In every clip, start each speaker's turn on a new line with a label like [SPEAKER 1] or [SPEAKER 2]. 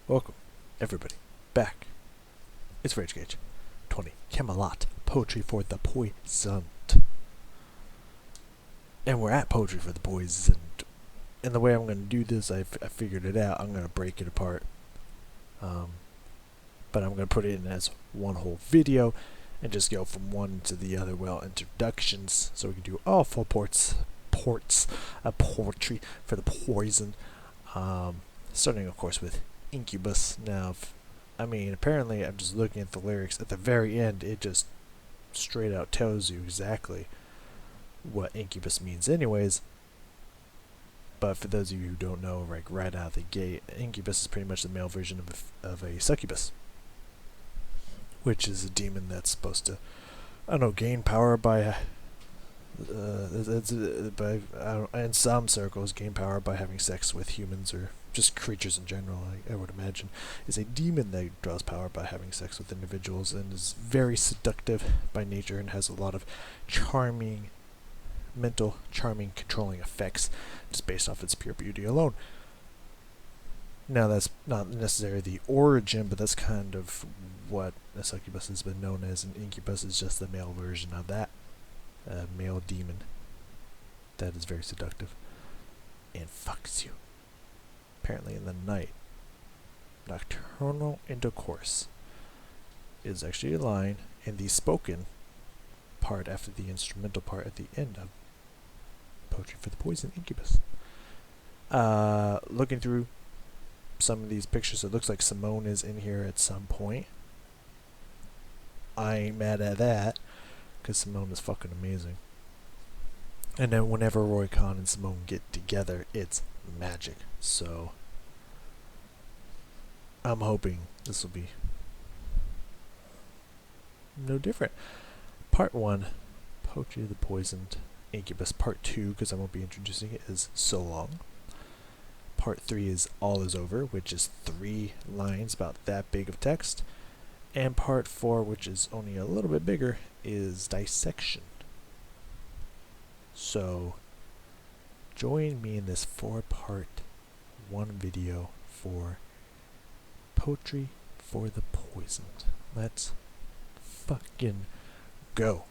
[SPEAKER 1] Welcome, everybody, back. It's Rage Gauge 20 Kamelot, Poetry for the Poisoned. And we're at Poetry for the Poisoned. And the way I'm going to do this, I figured it out. I'm going to break it apart. But I'm going to put it in as one whole video and just go from one to the other. Well, introductions, so we can do all full poetry for the poison. Starting, of course, with Incubus. Now, apparently I'm just looking at the lyrics. At the very end, it just straight out tells you exactly what Incubus means anyways. But for those of you who don't know, like right out of the gate, Incubus is pretty much the male version of a succubus, which is a demon that's supposed to, gain power by in some circles, gain power by having sex with humans or just creatures in general. I would imagine is a demon that draws power by having sex with individuals and is very seductive by nature and has a lot of charming, controlling effects just based off its pure beauty alone. Now, that's not necessarily the origin, but that's kind of what a succubus has been known as, and incubus is just the male version of that. Male demon that is very seductive and fucks you. Apparently in the night, nocturnal intercourse is actually a line in the spoken part after the instrumental part at the end of Poetry for the Poison, Incubus. Looking through some of these pictures, it looks like Simone is in here at some point. I ain't mad at that, because Simone is fucking amazing. And then whenever Roy Khan and Simone get together, it's magic. So I'm hoping this will be no different. Part 1, Poetry of the Poisoned, Incubus. Part 2, because I won't be introducing it, is So Long. Part 3 is All Is Over, which is 3 lines about that big of text. And part 4, which is only a little bit bigger, is Dissection. So join me in this 4-part, 1 video for Poetry for the Poisoned. Let's fucking go.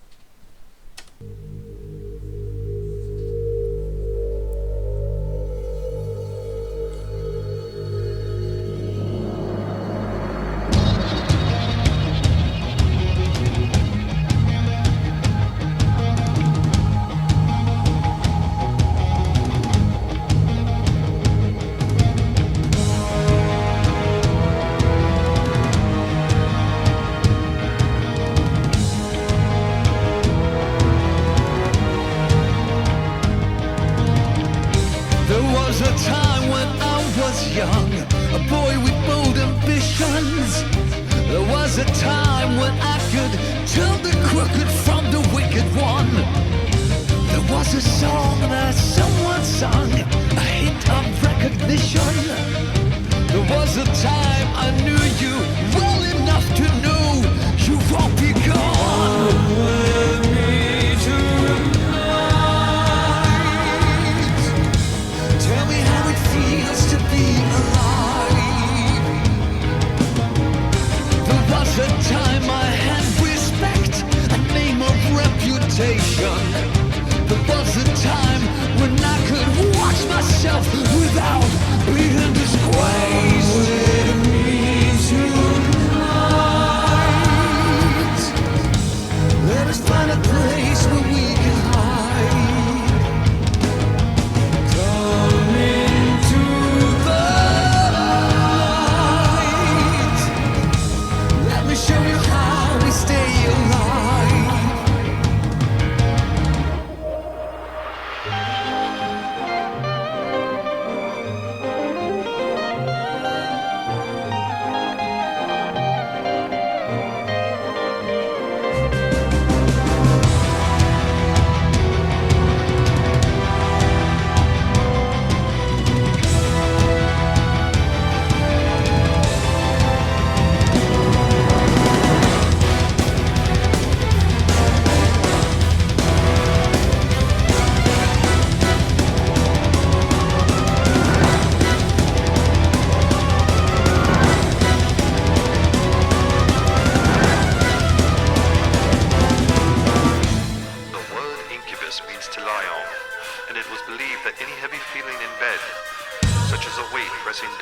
[SPEAKER 2] Young, a boy with bold ambitions. There was a time when I could tell the crooked from the wicked one. There was a song that someone sung, a hint of recognition. There was a time I knew you well enough to know you won't be gone. With me tonight. Tell me how it feels to be a time I had respect, a name of reputation. There was a time when I could watch myself without being disgraced.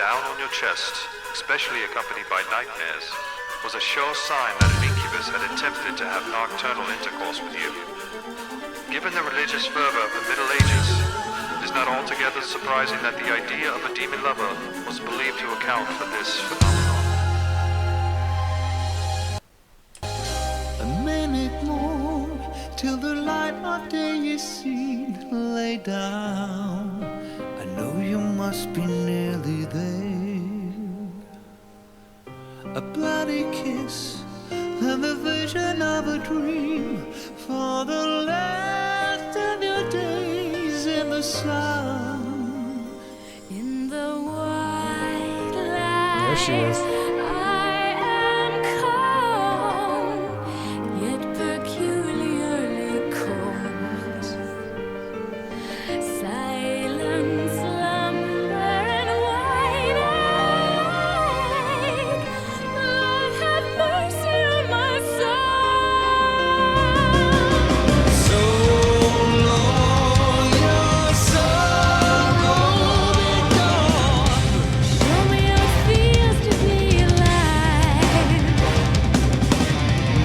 [SPEAKER 3] down on your chest, especially accompanied by nightmares, was a sure sign that an incubus had attempted to have nocturnal intercourse with you. Given the religious fervor of the Middle Ages, it is not altogether surprising that the idea of a demon lover was believed to account for this phenomenon.
[SPEAKER 2] A minute more till the light of day is seen. Lay down, I know you must be nearly there. A bloody kiss and the vision of a dream for the last of your days in the sun. In the white light,
[SPEAKER 1] There she is.
[SPEAKER 2] I am calm, yet peculiarly cold. Silent slumber and wide-eyed, Lord have mercy on my soul. So long your sorrow be gone. Show me how it feels to be alive.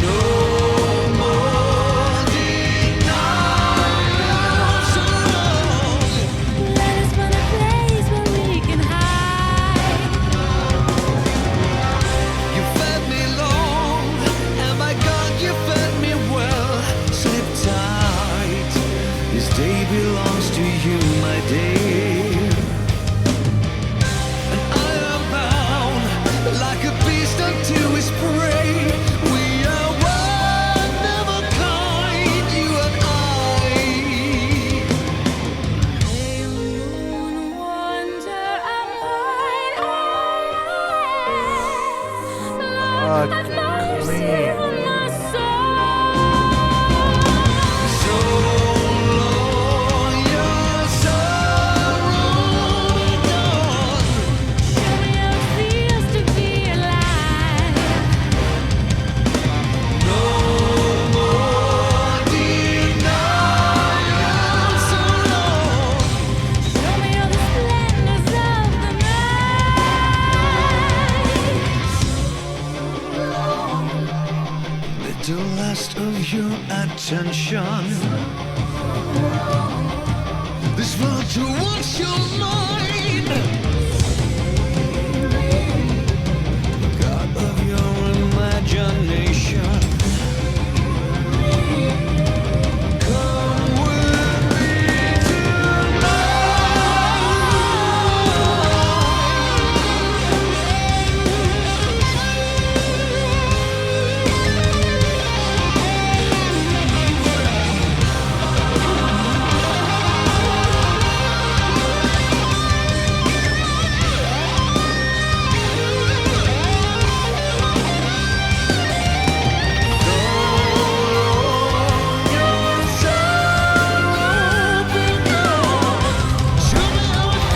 [SPEAKER 2] No more denial. So long. Let us find a place where we can hide. You fed me long, and by God you fed me well. Sleep tight, this day belongs to you, my dear. And I am bound like a beast unto his prey. We are one of a kind, you and I. Pale moon wander and wide-eyed, Lord have mercy
[SPEAKER 1] clean.
[SPEAKER 2] on my soul. So long your sorrow be gone. Show me how it feels to be alive. No more denial. So long. Show me all the splendors of the night. Little last of your attention. This world to wants your mind. God of your imagination. Come with me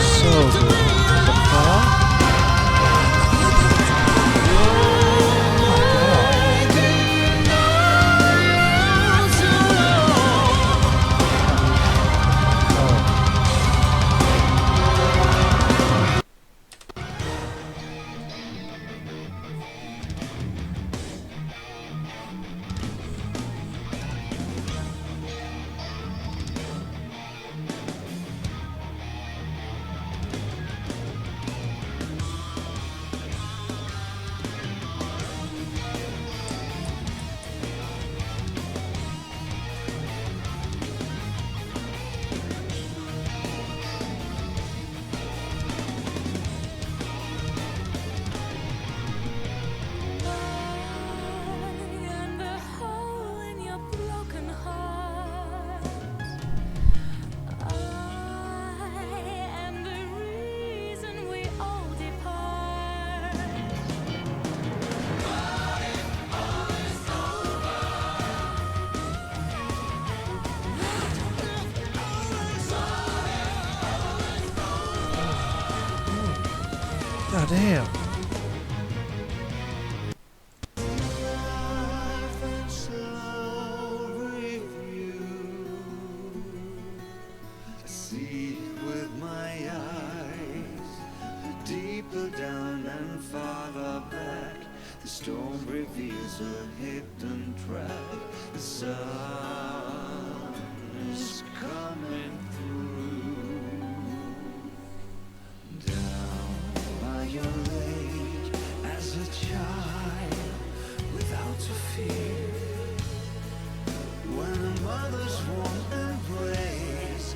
[SPEAKER 1] So good. Huh? And the hole in your broken heart. I am the reason we all depart. God damn.
[SPEAKER 2] See with my eyes, deep Further down and farther back, the storm reveals a hidden track. The sun is coming through. Down by your lake as a child without a fear. When a mother's warm embrace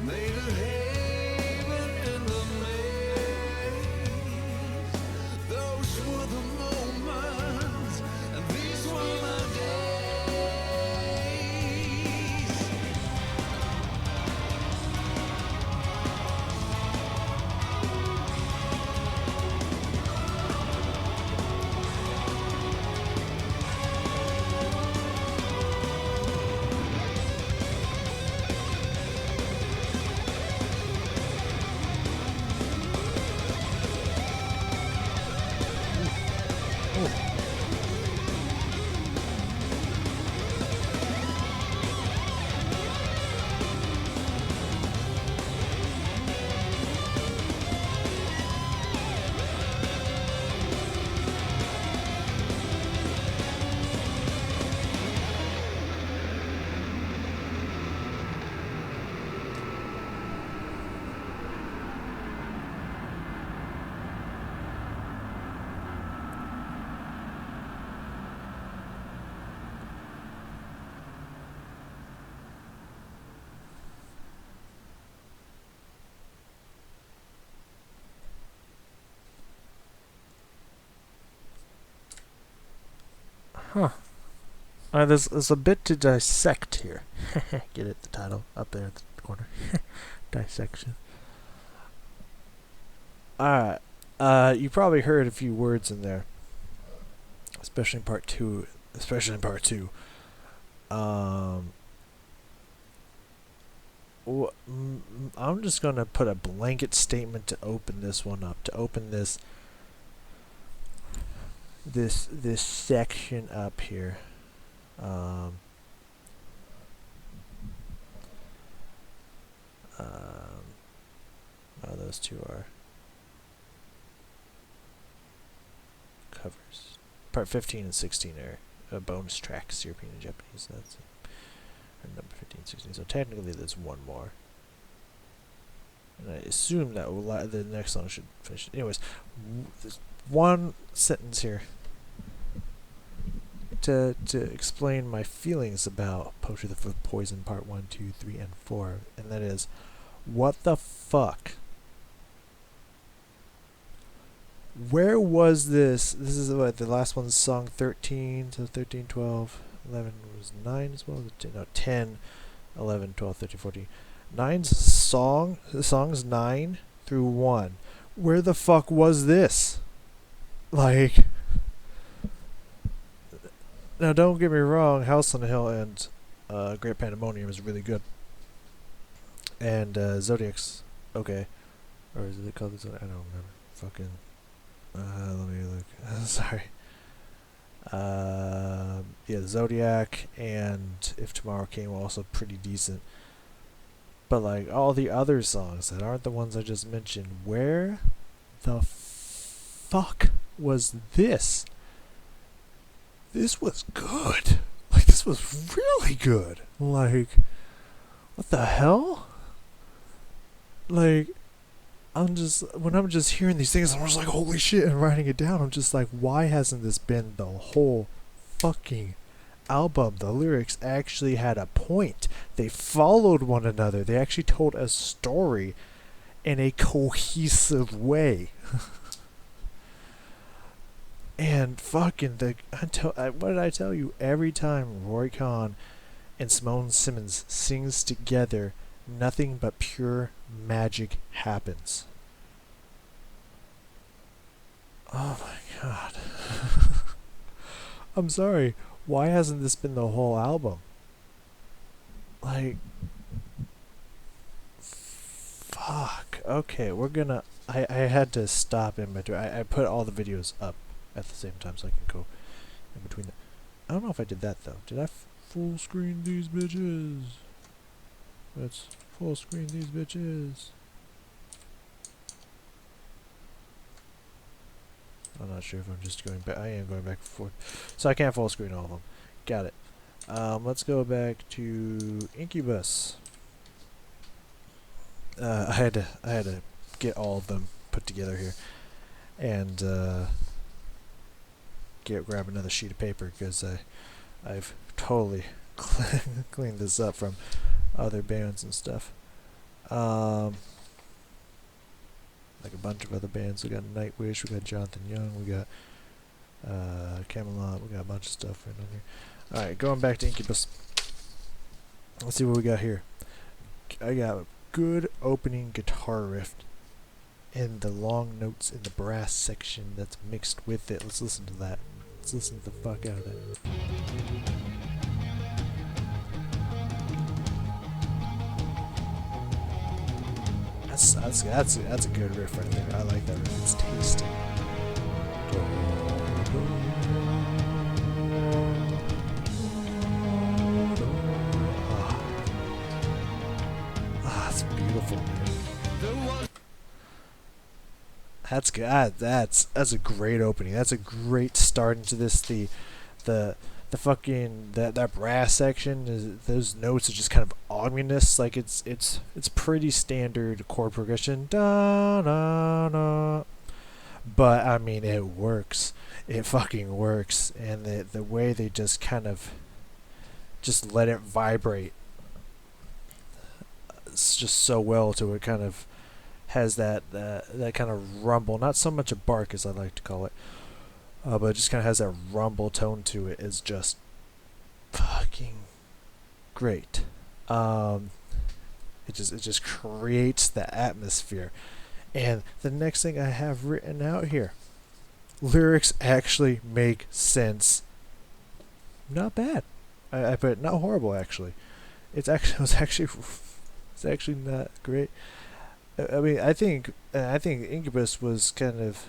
[SPEAKER 2] made a haven in the maze. Those were the moments, and these were the days.
[SPEAKER 1] Huh. There's a bit to dissect here. Get it? The title up there at the corner. Dissection. Alright. You probably heard a few words in there. Especially in part two. I'm just gonna put a blanket statement to open this one up. To open this section up here. Oh, those two are covers. Part 15 and 16 are bonus tracks, European and Japanese. That's it. Or number 15 and 16. So technically there's one more. And I assume that the next song should finish. Anyways, there's one sentence here to explain my feelings about Poetry of Poison Part 1, 2, 3, and 4. And that is, what the fuck? Where was this? This is what the last one's song 13, so 13, 12, 11 was 9 as well. No, 10, 11, 12, 13, 14. Songs 9 through 1. Where the fuck was this? Like, now don't get me wrong, House on the Hill and Great Pandemonium is really good. And Zodiac's okay. Or is it called Zodiac? I don't remember. Fucking. Let me look. Sorry. Yeah, Zodiac and If Tomorrow Came were also pretty decent. But like all the other songs that aren't the ones I just mentioned, where the fuck was this? This was good. Like, this was really good. Like, what the hell? Like, when I'm just hearing these things, I'm just like, holy shit, and writing it down. I'm just like, why hasn't this been the whole fucking album? The lyrics actually had a point. They followed one another. They actually told a story in a cohesive way. And fucking what did I tell you? Every time Roy Khan and Simone Simmons sings together, nothing but pure magic happens. Oh my god. I'm sorry. Why hasn't this been the whole album? Like, fuck. Okay, we're gonna. I had to stop in between. I put all the videos up at the same time so I can go in between them. I don't know if I did that though. Did I full screen these bitches? Let's full screen these bitches. I'm not sure if I'm just going back. I am going back and forth. So I can't full screen all of them. Got it. Let's go back to Incubus. I had to get all of them put together here, and grab another sheet of paper because I've totally cleaned this up from other bands and stuff. Like a bunch of other bands. We got Nightwish, we got Jonathan Young, we got Kamelot, we got a bunch of stuff right on here. Alright, going back to Incubus. Let's see what we got here. I got a good opening guitar riff and the long notes in the brass section that's mixed with it. Let's listen to that. Let's listen to the fuck out of that. That's a good riff right there. I like that riff. It's tasty. It's beautiful, man. That's good. That's a great opening. That's a great start into this. The fucking that brass section is, those notes are just kind of ominous. Like it's pretty standard chord progression. Da da da. But I mean, it works. It fucking works. And the way they just kind of just let it vibrate, it's just so well to it. Kind of has that kind of rumble. Not so much a bark as I like to call it. But it just kind of has that rumble tone to it. Is just fucking great. It just creates the atmosphere. And the next thing I have written out here, lyrics actually make sense. Not bad. I put not horrible actually. It's actually not great. I mean, I think Incubus was kind of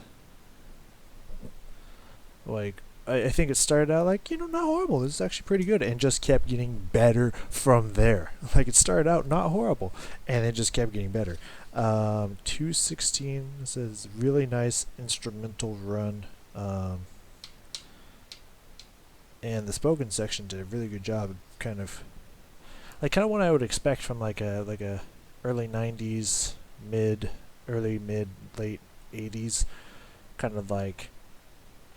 [SPEAKER 1] like, I think it started out like, not horrible. This is actually pretty good, and just kept getting better from there. Like, it started out not horrible, and it just kept getting better. 2:16 says really nice instrumental run, and the spoken section did a really good job. Of kind of what I would expect from like a early '90s, early mid late '80s, kind of like,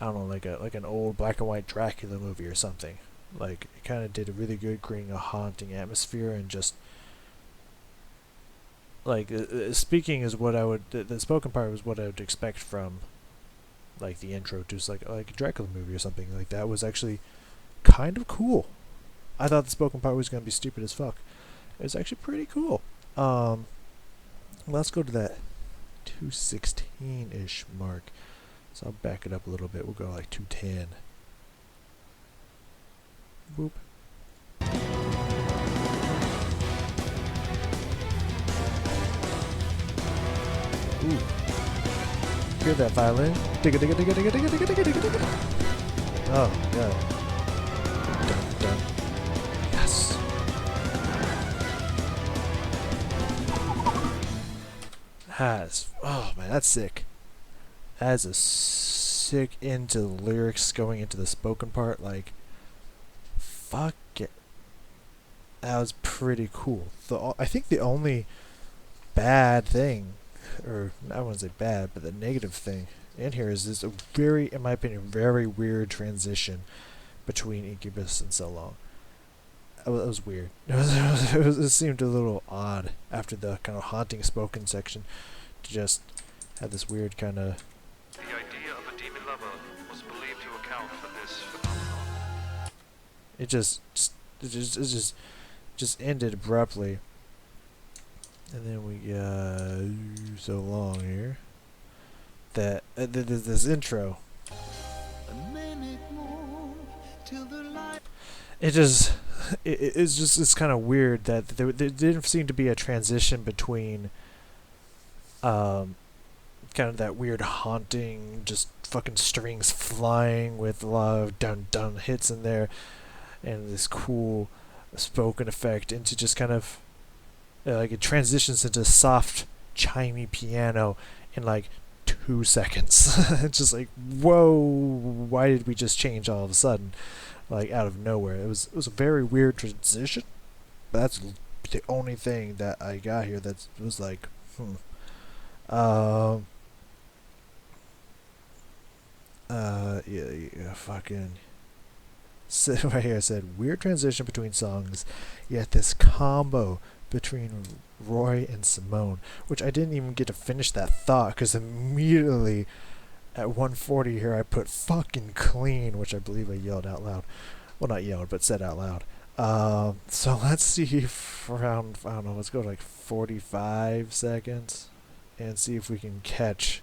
[SPEAKER 1] I don't know, like an old black and white Dracula movie or something. Like, it kind of did a really good creating a haunting atmosphere, and just like speaking is what I would the spoken part was what I would expect from like the intro to like a Dracula movie or something. Like, that was actually kind of cool. I thought the spoken part was gonna be stupid as fuck. It was actually pretty cool. Let's go to that 2:16-ish mark. So I'll back it up a little bit. We'll go like 2:10. Boop. Ooh. Hear that violin? Digga digga digga digga digga digga digga digga digga. Oh, yeah. Dun dun. Yes. Oh man, that's sick. That's a sick into the lyrics going into the spoken part. Like, fuck it. That was pretty cool. I think the only bad thing, or I wouldn't say bad, but the negative thing in here is this very, in my opinion, very weird transition between Incubus and So Long. It was weird. It seemed a little odd after the kind of haunting spoken section to just have this weird kind of.
[SPEAKER 3] The idea of a demon lover was believed to account for this phenomenon.
[SPEAKER 1] It just ended abruptly, and then we got So Long here. That this intro. It's kind of weird that there didn't seem to be a transition between kind of that weird haunting, just fucking strings flying with a lot of dun dun hits in there, and this cool spoken effect into just kind of like it transitions into soft chimey piano and like 2 seconds. It's just like, whoa, why did we just change all of a sudden, like out of nowhere? It was a very weird transition. That's the only thing that I got here that was like, um, yeah, fucking. So right here I said weird transition between songs, yet this combo between Roy and Simone, which I didn't even get to finish that thought because immediately at 140 here I put fucking clean, which I believe I yelled out loud. Well, not yelled, but said out loud. So let's see if around, I don't know, let's go to like 45 seconds and see if we can catch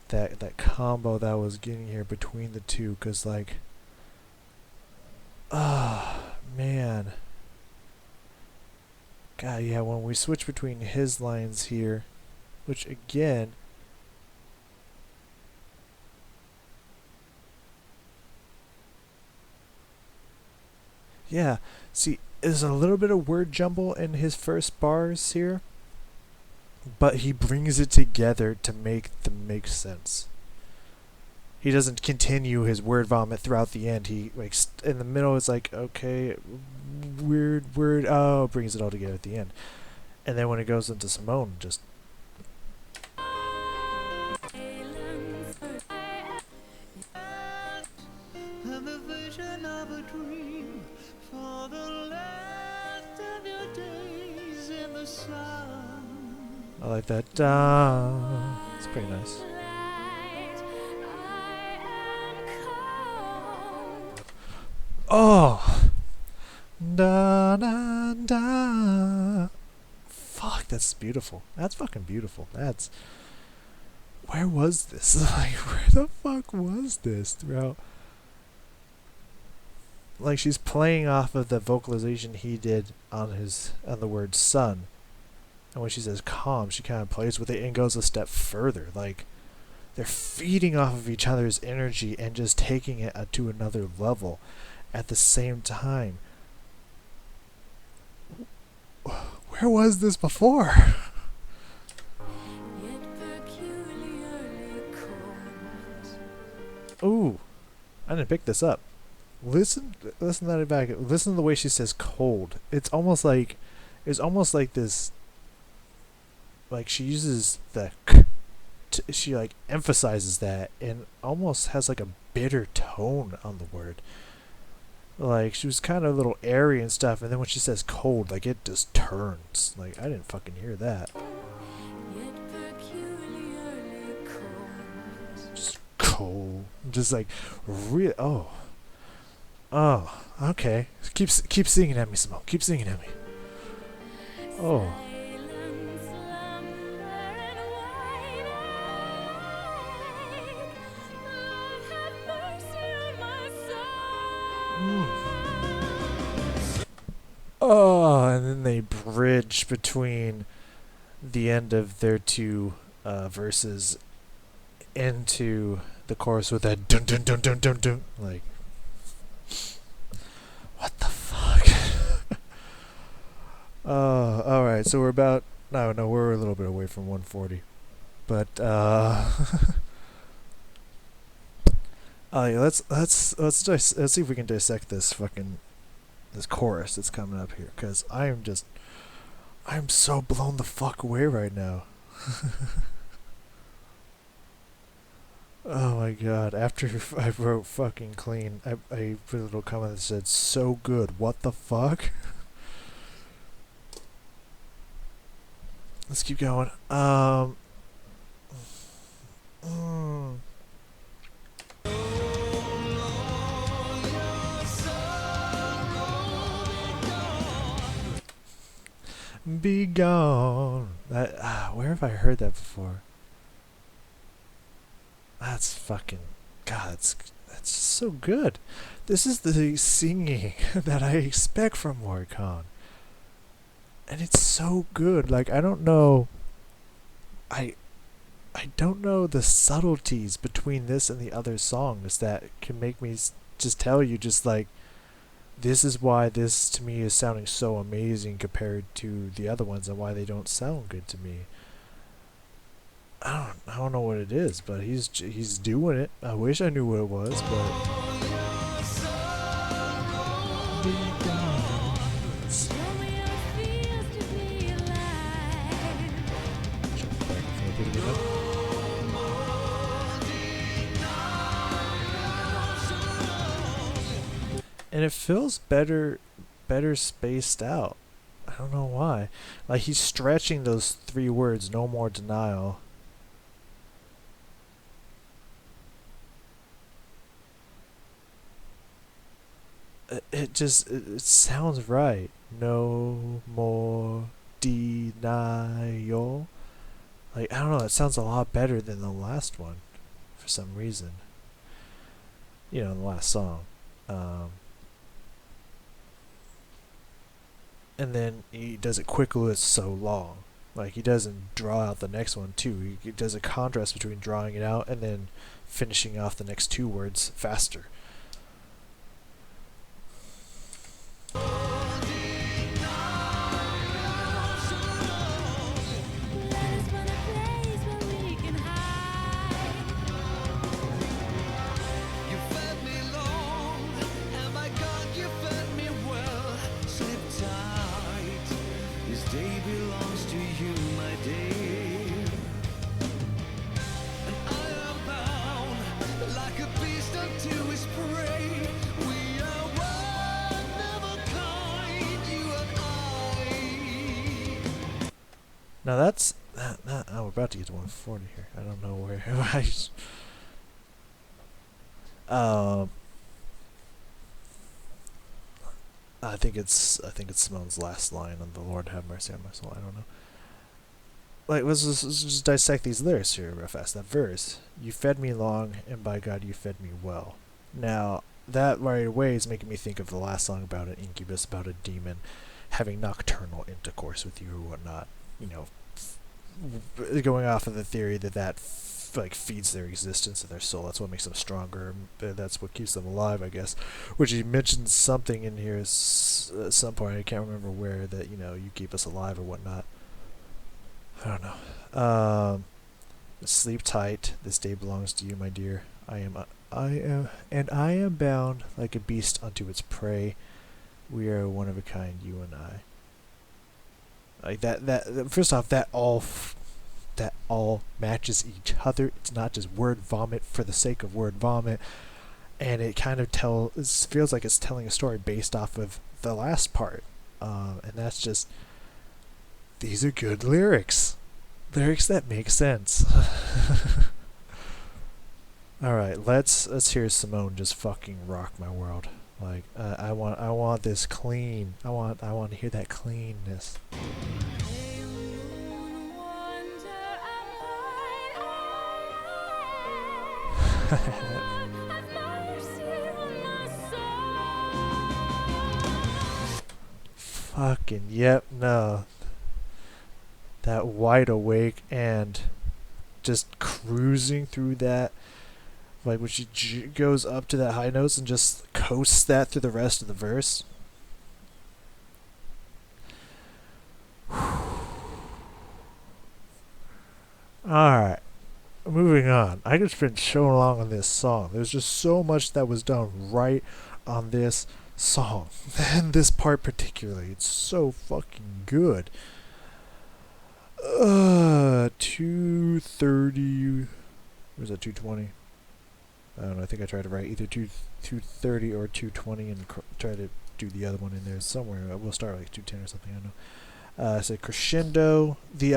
[SPEAKER 1] that combo that I was getting here between the two, because like, man. God, yeah, when we switch between his lines here, which again, yeah, see, there's a little bit of word jumble in his first bars here, but he brings it together to make them make sense. He doesn't continue his word vomit throughout the end. He like in the middle it's like, okay, weird word, oh, brings it all together at the end. And then when it goes into Simone, just
[SPEAKER 2] And the vision of a dream for the last of your days in the sun.
[SPEAKER 1] I like that. It's pretty nice. Oh, da da da. Fuck, that's beautiful. That's fucking beautiful. That's, where was this? Like, where the fuck was this throughout? Like, she's playing off of the vocalization he did on the word sun, and when she says calm, she kind of plays with it and goes a step further. Like, they're feeding off of each other's energy and just taking it to another level at the same time. Where was this before? Ooh, I didn't pick this up. Listen to that back. Listen to the way she says cold. It's almost like this. Like, she uses the k. She like emphasizes that and almost has like a bitter tone on the word. Like, she was kind of a little airy and stuff, and then when she says cold, like, it just turns. Like, I didn't fucking hear that. Just cold. Just like, real. Oh. Oh, okay. Keep singing at me, Simone. Keep singing at me. Oh. Oh, and then they bridge between the end of their two verses into the chorus with that dun dun dun dun dun dun. Like, what the fuck? Alright, so we're about, no, we're a little bit away from 140. But, yeah, let's see if we can dissect this chorus that's coming up here, because I'm so blown the fuck away right now. Oh my god, after I wrote fucking clean, I put a little comment that said, so good, what the fuck? Let's keep going. Be gone. Where have I heard that before? That's fucking, God, that's so good. This is the singing that I expect from Morricone. And it's so good. Like, I don't know the subtleties between this and the other songs that can make me just tell you, just like, this is why this to me is sounding so amazing compared to the other ones, and why they don't sound good to me. I don't know what it is, but he's doing it. I wish I knew what it was, but and it feels better spaced out. I don't know why. Like he's stretching those three words, no more denial. It sounds right. No more denial. Like I don't know, it sounds a lot better than the last one for some reason. You know, the last song. And then he does it quickly, it's so long. Like he doesn't draw out the next one too. He does a contrast between drawing it out and then finishing off the next two words faster. Now that's we're about to get to 140 here. I don't know where. I think it's Simone's last line on the Lord have mercy on my soul. I don't know. Like let's just dissect these lyrics here real fast. That verse: "You fed me long, and by God you fed me well." Now that right away is making me think of the last song about an incubus, about a demon having nocturnal intercourse with you or whatnot. You know, going off of the theory that like feeds their existence and their soul. That's what makes them stronger. That's what keeps them alive, I guess. Which he mentions something in here at some point. I can't remember where, that you keep us alive or whatnot. I don't know. Sleep tight. This day belongs to you, my dear. I am bound like a beast unto its prey. We are one of a kind, you and I. Like that first off, that all matches each other. It's not just word vomit for the sake of word vomit, and it kind of feels like it's telling a story based off of the last part, and that's just, these are good lyrics that make sense. All right, let's hear Simone just fucking rock my world. Like I want this clean. I want to hear that cleanness. Fucking yep, no. That wide awake and just cruising through that. Like when she goes up to that high notes and just coasts that through the rest of the verse. Alright, moving on. I could spend so long on this song. There's just so much that was done right on this song. And this part particularly. It's so fucking good. 230. Where's that, 220? I don't know. I think I tried to write either 230 or 220 and try to do the other one in there somewhere. We'll start like 210 or something. I don't know. I said crescendo. The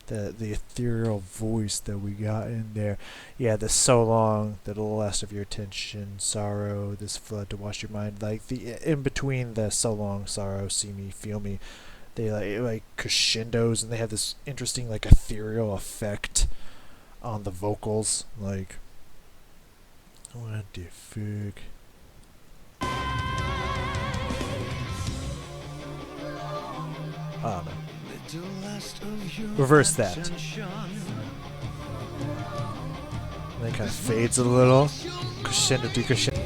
[SPEAKER 1] ethereal voice that we got in there. Yeah, the so long, the last of your attention, sorrow, this flood to wash your mind. Like the in between the so long, sorrow, see me, feel me. They like crescendos, and they have this interesting like ethereal effect on the vocals. Like, what the fuck? I don't know. Reverse that. And then kind of fades a little. Crescendo, decrescendo.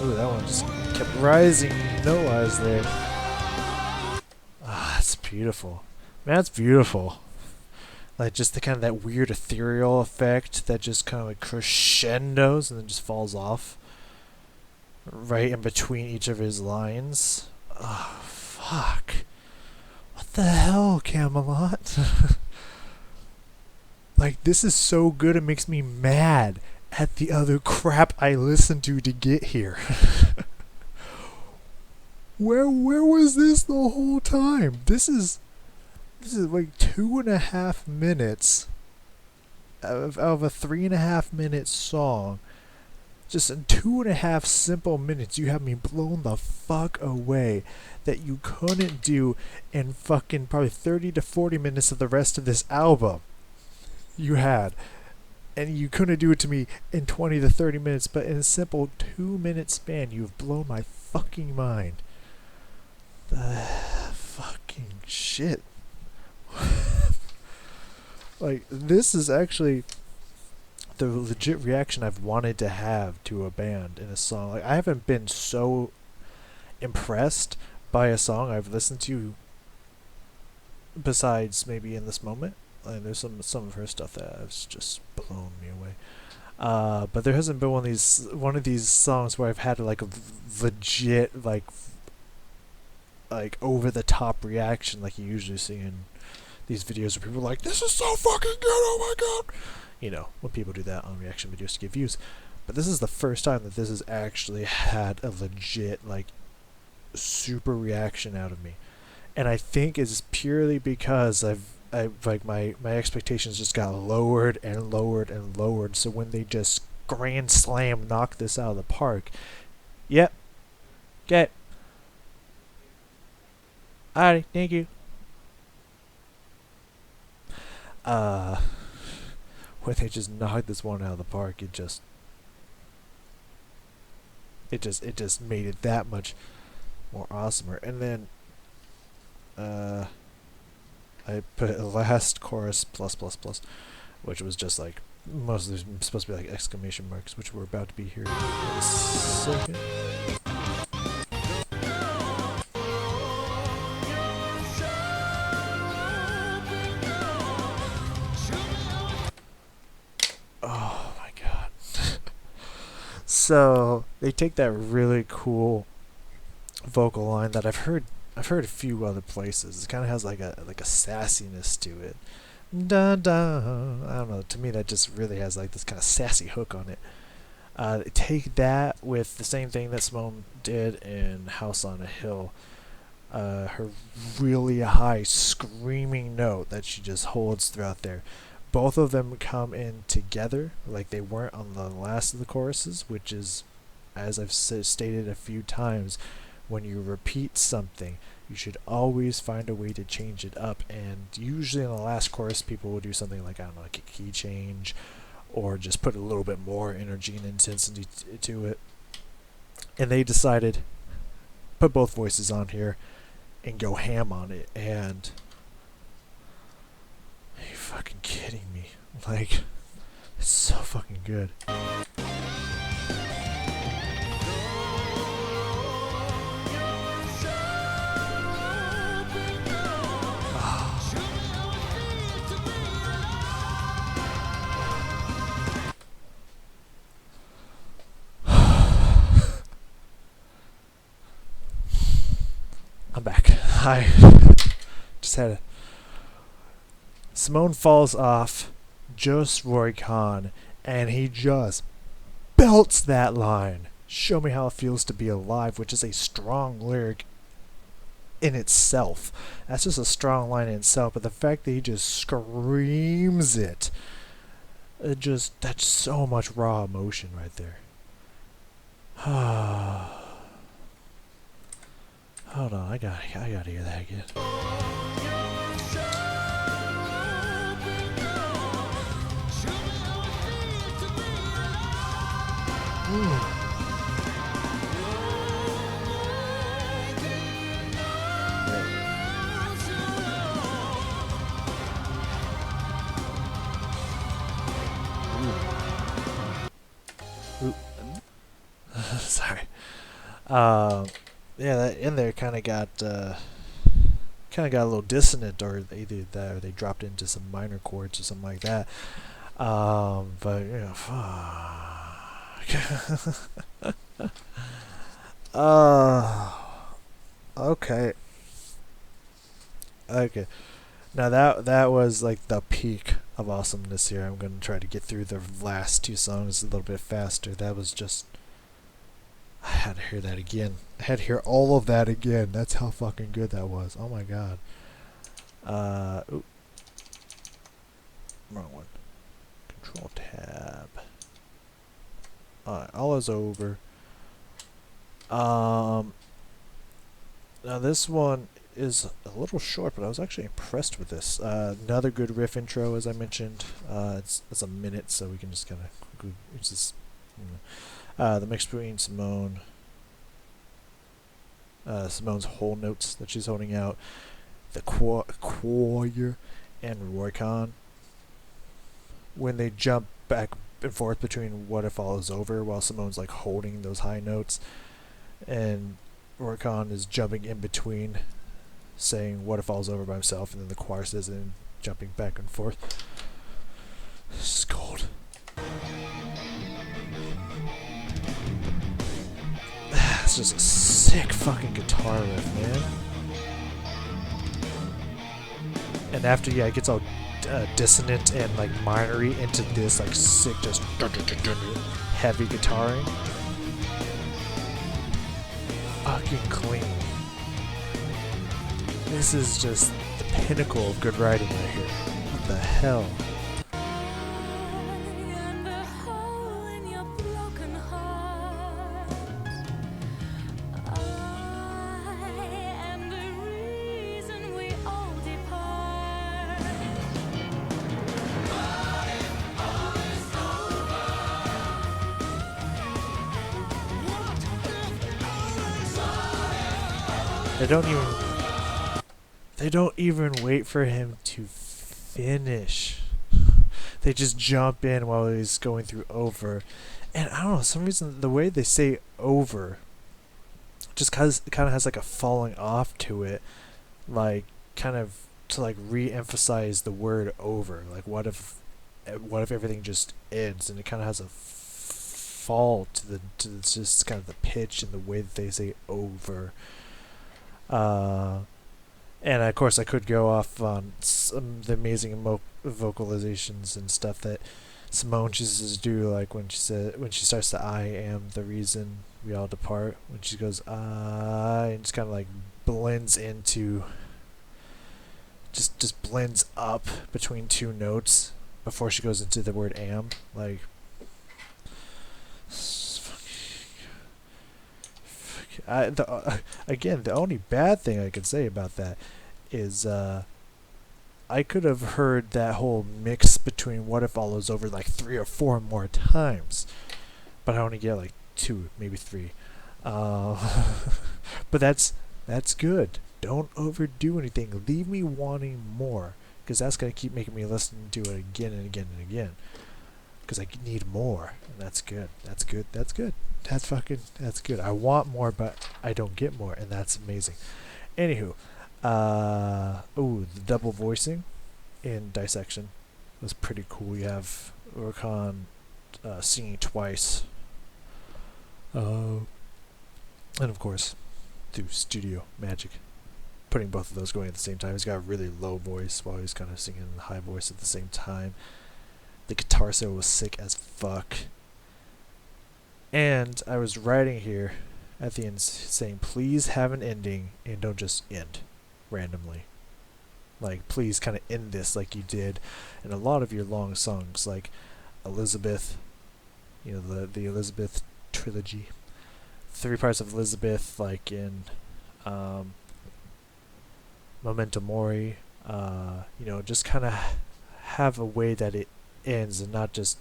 [SPEAKER 1] Ooh, that one just kept rising noise there. Ah, it's beautiful. Man, that's beautiful. Like just the kind of that weird ethereal effect that just kind of like crescendos and then just falls off right in between each of his lines. Oh, fuck. What the hell, Kamelot? Like, this is so good it makes me mad at the other crap I listened to get here. Where was this the whole time? This is like 2.5 minutes of a 3.5 minute song. Just in 2.5 simple minutes, you have me blown the fuck away that you couldn't do in fucking probably 30 to 40 minutes of the rest of this album. You had. And you couldn't do it to me in 20 to 30 minutes, but in a simple 2-minute span, you've blown my fucking mind. The fucking shit. Like, this is actually the legit reaction I've wanted to have to a band in a song. Like, I haven't been so impressed by a song I've listened to besides maybe In This Moment. And there's some of her stuff that has just blown me away. But there hasn't been one of these songs where I've had like a legit like over the top reaction like you usually see in these videos where people are like, "This is so fucking good! Oh my god!" You know, when people do that on reaction videos to get views. But this is the first time that this has actually had a legit like super reaction out of me, and I think it's purely because I like my expectations just got lowered and lowered and lowered. So when they just grand slam knock this out of the park, yep, get. Alright, thank you. When they just knocked this one out of the park, it just made it that much more awesomer. And then I put a last chorus plus plus plus, which was just like mostly supposed to be like exclamation marks, which we're about to be here in a second. Oh my god. So they take that really cool vocal line that I've heard a few other places. It kind of has like a sassiness to it. Dun dun. I don't know. To me, that just really has like this kind of sassy hook on it. They take that with the same thing that Simone did in House on a Hill. Her really high screaming note that she just holds throughout there. Both of them come in together like they weren't on the last of the choruses, which is, as I've stated a few times, when you repeat something, you should always find a way to change it up. And usually in the last chorus, people will do something like, I don't know, like a key change, or just put a little bit more energy and intensity to it. And they decided, put both voices on here and go ham on it. And are you fucking kidding me? Like, it's so fucking good. I'm back. I just had a... Simone falls off just Roy Khan, and he just belts that line. Show me how it feels to be alive, which is a strong lyric in itself. That's just a strong line in itself, but the fact that he just screams it, that's so much raw emotion right there. Hold on, I gotta hear that again. Sorry. Um, yeah, that in there kind of got a little dissonant, or they did that, or they dropped into some minor chords or something like that. But fuck. Okay, okay. Now that was like the peak of awesomeness here. I'm gonna try to get through the last two songs a little bit faster. That was just, I had to hear that again. I had to hear all of that again. That's how fucking good that was. Oh my god. Oop, wrong one. Control tab. Alright, all is over. Now this one is a little short, but I was actually impressed with this. Another good riff intro, as I mentioned. It's a minute, so we can just kind of, it's just, the mix between Simone's whole notes that she's holding out, the choir, and Roy-Con, when they jump back and forth between What If All Is Over while Simone's like holding those high notes, and Roy-Con is jumping in between saying What If All's Over by himself, and then the choir says it, and jumping back and forth. This is gold. It's just a sick fucking guitar riff, man. And after, yeah, it gets all dissonant and like minory into this like sick, just heavy guitaring. Fucking clean. This is just the pinnacle of good writing right here. What the hell? They don't even wait for him to finish. They just jump in while he's going through over. And I don't know, for some reason the way they say over just cause it kind of has like a falling off to it, like kind of to like re-emphasize the word over. Like what if everything just ends, and it kind of has a fall to just kind of the pitch and the way that they say over. And of course I could go off on some of the amazing vocalizations and stuff that Simone chooses to do, like when she starts to I am the reason we all depart, when she goes I, and just kind of like blends into, just blends up between two notes before she goes into the word am, like again, the only bad thing I could say about that is I could have heard that whole mix between What If All Is Over like 3 or 4 more times, but I only get like 2, maybe 3. But that's good. Don't overdo anything. Leave me wanting more, because that's gonna keep making me listen to it again and again and again. Because I need more, and that's good. That's good. That's good. That's good. I want more, but I don't get more, and that's amazing. Anywho, the double voicing in Dissection was pretty cool. You have Urkan singing twice, and of course, through studio magic, putting both of those going at the same time. He's got a really low voice while he's kind of singing in a high voice at the same time. The guitar solo was sick as fuck. And I was writing here at the end saying, please have an ending and don't just end randomly. Like, please kind of end this like you did in a lot of your long songs, like Elizabeth, the Elizabeth trilogy. 3 parts of Elizabeth, like in Memento Mori. Just kind of have a way that it ends and not just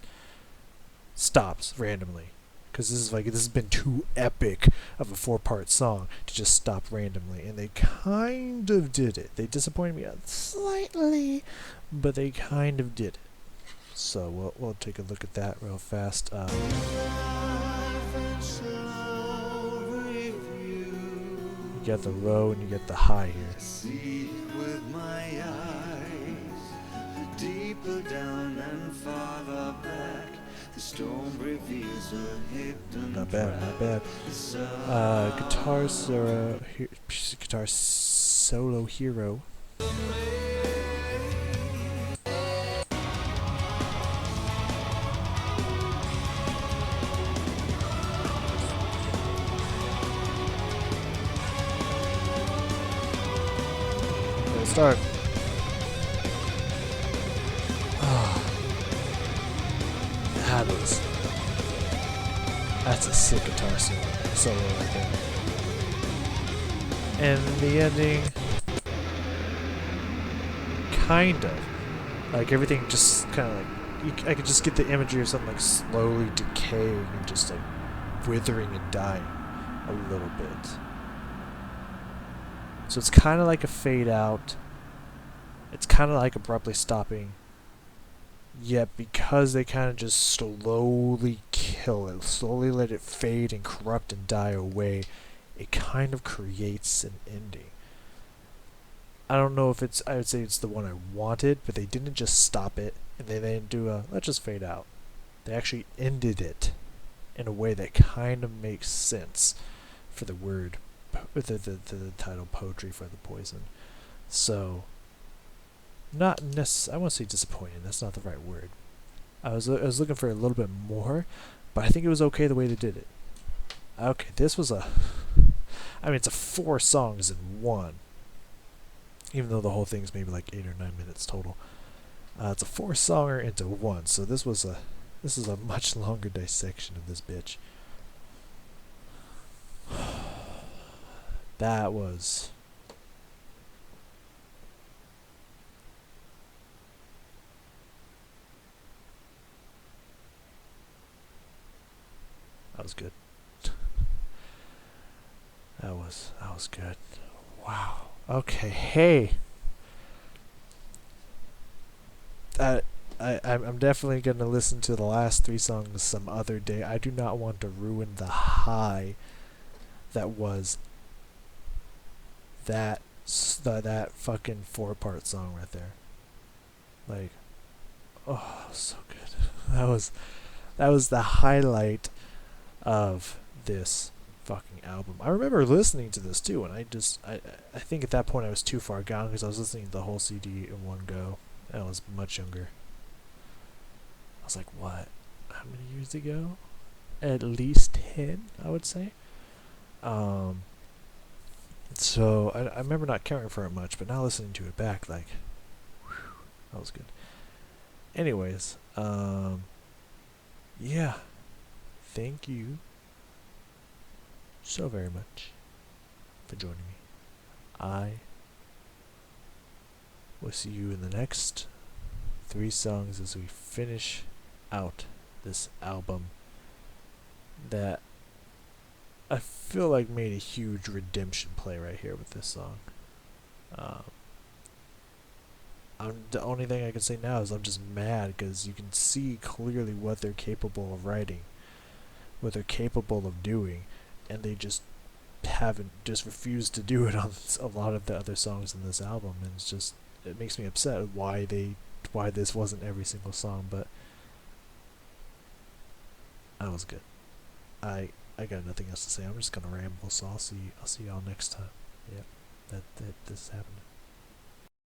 [SPEAKER 1] stops randomly, because this has been too epic of a 4-part song to just stop randomly, and they kind of did it. They disappointed me slightly, but they kind of did it. So we'll take a look at that real fast. get the low and you get the high here.
[SPEAKER 2] See with my eyes, deeper down and farther back, the storm reveals a hidden
[SPEAKER 1] Not bad, not bad. Guitar solo hero. Let's start. That's a sick guitar solo right there. And the ending, kind of like everything just kind of like I could just get the imagery of something like slowly decaying and just like withering and dying a little bit. So it's kind of like a fade out. It's kind of like abruptly stopping. Yet because they kind of just slowly kill it, slowly let it fade and corrupt and die away, it kind of creates an ending. I don't know if I would say it's the one I wanted, but they didn't just stop it and they didn't do let's just fade out. They actually ended it in a way that kind of makes sense for the word, the title Poetry for the Poison. So, not necessarily, I won't say disappointing, that's not the right word. I was looking for a little bit more, but I think it was okay the way they did it. Okay, this was it's a 4 songs in one. Even though the whole thing's maybe like 8 or 9 minutes total. It's a 4-songer into one, so this is a much longer dissection of this bitch. That was good. That was good. Wow. Okay, hey. I'm definitely going to listen to the last 3 songs some other day. I do not want to ruin the high that was that fucking 4-part song right there. Like, oh, so good. That was the highlight of this fucking album. I remember listening to this too, and I think at that point I was too far gone because I was listening to the whole CD in one go. I was much younger. I was like, what? How many years ago? At least 10, I would say. So I remember not caring for it much, but now listening to it back, like, whew, that was good. Anyways, yeah. Thank you so very much for joining me. I will see you in the next 3 songs as we finish out this album that I feel like made a huge redemption play right here with this song. The only thing I can say now is I'm just mad because you can see clearly what they're capable of writing, what they're capable of doing, and they just refused to do it on a lot of the other songs in this album, and it makes me upset why this wasn't every single song. But that was good. I got nothing else to say. I'm just gonna ramble, so I'll see y'all next time. Yep, this happened.